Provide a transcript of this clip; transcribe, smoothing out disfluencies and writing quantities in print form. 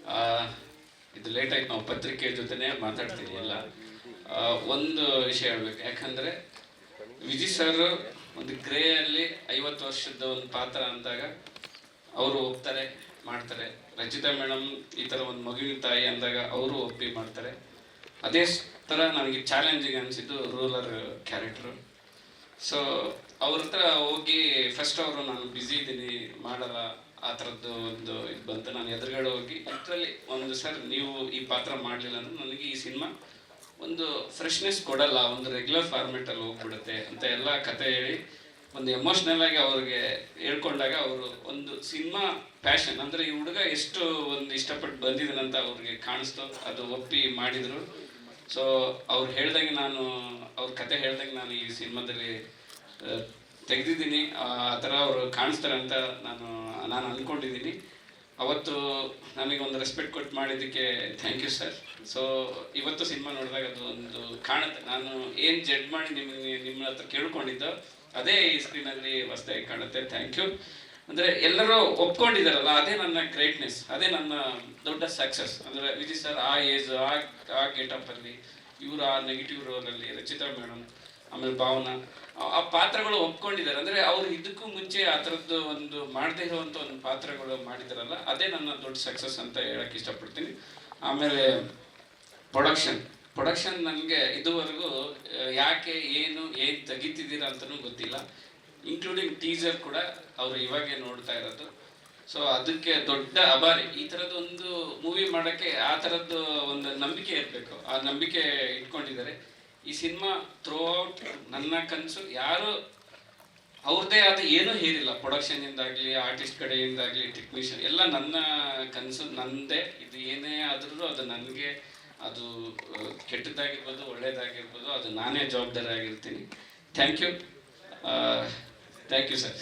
ಆ, ಇದು ಲೇಟ್ ಆಯ್ತು, ನಾವು ಪತ್ರಿಕೆ ಜೊತೆನೆ ಮಾತಾಡ್ತೀವಿ ಎಲ್ಲ. ಒಂದು ವಿಷಯ ಹೇಳ್ಬೇಕು, ಯಾಕಂದ್ರೆ ವಿಜಿ ಸರ್ ಒಂದು ಗ್ರೇ ಅಲ್ಲಿ 50 ವರ್ಷದ ಒಂದು ಪಾತ್ರ ಅಂದಾಗ ಅವರು ಒಪ್ತಾರೆ, ಮಾಡ್ತಾರೆ. ರಚಿತಾ ಮೇಡಮ್ ಈ ಥರ ಒಂದು ಮಗುವಿನ ತಾಯಿ ಅಂದಾಗ ಅವರು ಒಪ್ಪಿ ಮಾಡ್ತಾರೆ. ಅದೇ ಥರ ನನಗೆ ಚಾಲೆಂಜಿಂಗ್ ಅನಿಸಿದ್ದು ರೂಲರ್ ಕ್ಯಾರೆಕ್ಟ್ರು. ಸೊ ಅವ್ರ ಹತ್ರ ಹೋಗಿ ಫಸ್ಟ್ ಅವರು ನಾನು ಬ್ಯುಸಿ ಇದ್ದೀನಿ ಮಾಡಲ್ಲ ಆ ಥರದ್ದು ಒಂದು ಇದು ಬಂತು. ನಾನು ಎದುರುಗಡೆ ಹೋಗಿ ಇದರಲ್ಲಿ ಒಂದು ಸರ್ ನೀವು ಈ ಪಾತ್ರ ಮಾಡಲಿಲ್ಲ ಅಂದ್ರೆ ನನಗೆ ಈ ಸಿನಿಮಾ ಒಂದು ಫ್ರೆಶ್ನೆಸ್ ಕೊಡಲ್ಲ, ಒಂದು ರೆಗ್ಯುಲರ್ ಫಾರ್ಮೆಟಲ್ಲಿ ಹೋಗ್ಬಿಡುತ್ತೆ ಅಂತ ಎಲ್ಲ ಕತೆ ಹೇಳಿ ಒಂದು ಎಮೋಷ್ನಲ್ ಆಗಿ ಅವ್ರಿಗೆ ಹೇಳ್ಕೊಂಡಾಗ ಅವರು ಒಂದು ಸಿನಿಮಾ ಪ್ಯಾಷನ್ ಅಂದರೆ ಈ ಹುಡುಗ ಎಷ್ಟು ಒಂದು ಇಷ್ಟಪಟ್ಟು ಬಂದಿದ್ದಾನಂತ ಅವ್ರಿಗೆ ಕಾಣಿಸ್ತು. ಅದು ಒಪ್ಪಿ ಮಾಡಿದರು. ಸೊ ಅವ್ರು ಹೇಳ್ದಂಗೆ ನಾನು ಅವ್ರ ಕತೆ ಹೇಳ್ದಂಗೆ ನಾನು ಈ ಸಿನಿಮಾದಲ್ಲಿ ತೆಗೆದಿದ್ದೀನಿ. ಆ ಥರ ಅವರು ಕಾಣಿಸ್ತಾರೆ ಅಂತ ನಾನು ಅಂದ್ಕೊಂಡಿದ್ದೀನಿ. ಅವತ್ತು ನನಗೆ ಒಂದು ರೆಸ್ಪೆಕ್ಟ್ ಕೊಟ್ಟು ಮಾಡಿದ್ದಕ್ಕೆ ಥ್ಯಾಂಕ್ ಯು ಸರ್. ಸೊ ಇವತ್ತು ಸಿನಿಮಾ ನೋಡಿದಾಗ ಅದು ಒಂದು ಕಾಣುತ್ತೆ. ನಾನು ಏನು ಜಡ್ಜ್ ಮಾಡಿ ನಿಮ್ಮ ಹತ್ರ ಕೇಳ್ಕೊಂಡಿದ್ದೋ ಅದೇ ಈ ಸ್ಕ್ರೀನಲ್ಲಿ ಹೊಸದಾಗಿ ಕಾಣುತ್ತೆ. Thank you. ಅಂದರೆ ಎಲ್ಲರೂ ಒಪ್ಕೊಂಡಿದ್ದಾರಲ್ಲ, ಅದೇ ನನ್ನ ಗ್ರೇಟ್ನೆಸ್, ಅದೇ ನನ್ನ ದೊಡ್ಡ ಸಕ್ಸಸ್. ಅಂದರೆ ವಿಜಯ್ ಸರ್ ಆ ಏಜ್ ಆ ಗೆಟಪ್ಪಲ್ಲಿ, ಇವರು ಆ ನೆಗೆಟಿವ್ ರೋಲಲ್ಲಿ, ರಚಿತಾ ಮೇಡಮ್, ಆಮೇಲೆ ಭಾವನಾ, ಆ ಪಾತ್ರಗಳು ಒಪ್ಕೊಂಡಿದ್ದಾರೆ. ಅಂದರೆ ಅವರು ಇದಕ್ಕೂ ಮುಂಚೆ ಆ ಥರದ್ದು ಒಂದು ಮಾಡದೇ ಇರುವಂಥ ಒಂದು ಪಾತ್ರಗಳು ಮಾಡಿದಾರಲ್ಲ, ಅದೇ ನನ್ನ ದೊಡ್ಡ ಸಕ್ಸಸ್ ಅಂತ ಹೇಳಕ್ಕೆ ಇಷ್ಟಪಡ್ತೀನಿ. ಆಮೇಲೆ ಪ್ರೊಡಕ್ಷನ್ ನನಗೆ ಇದುವರೆಗೂ ಯಾಕೆ ಏನು ತೆಗಿತಿದ್ದೀರಾ ಅಂತಲೂ ಗೊತ್ತಿಲ್ಲ. ಇನ್ಕ್ಲೂಡಿಂಗ್ ಟೀಸರ್ ಕೂಡ ಅವರು ಇವಾಗೆ ನೋಡ್ತಾ ಇರೋದು. ಸೊ ಅದಕ್ಕೆ ದೊಡ್ಡ ಅಭಾರಿ. ಈ ಥರದ್ದು ಒಂದು ಮೂವಿ ಮಾಡೋಕ್ಕೆ ಆ ಥರದ್ದು ಒಂದು ನಂಬಿಕೆ ಇರಬೇಕು. ಆ ನಂಬಿಕೆ ಇಟ್ಕೊಂಡಿದ್ದಾರೆ. ಈ ಸಿನಿಮಾ ಥ್ರೂ ಔಟ್ ನನ್ನ ಕನಸು. ಯಾರು ಅವ್ರದ್ದೇ ಆದ ಏನೂ ಹೇರಿಲ್ಲ, ಪ್ರೊಡಕ್ಷನಿಂದಾಗಲಿ, ಆರ್ಟಿಸ್ಟ್ ಕಡೆಯಿಂದಾಗಲಿ, ಟೆಕ್ನಿಷಿಯನ್ ಎಲ್ಲ ನನ್ನ ಕನಸು ನನ್ನದೇ. ಇದು ಏನೇ ಆದ್ರೂ ಅದು ನನಗೆ, ಅದು ಕೆಟ್ಟದ್ದಾಗಿರ್ಬೋದು ಒಳ್ಳೇದಾಗಿರ್ಬೋದು, ಅದು ನಾನೇ ಜವಾಬ್ದಾರಿ ಆಗಿರ್ತೀನಿ. Thank you sir.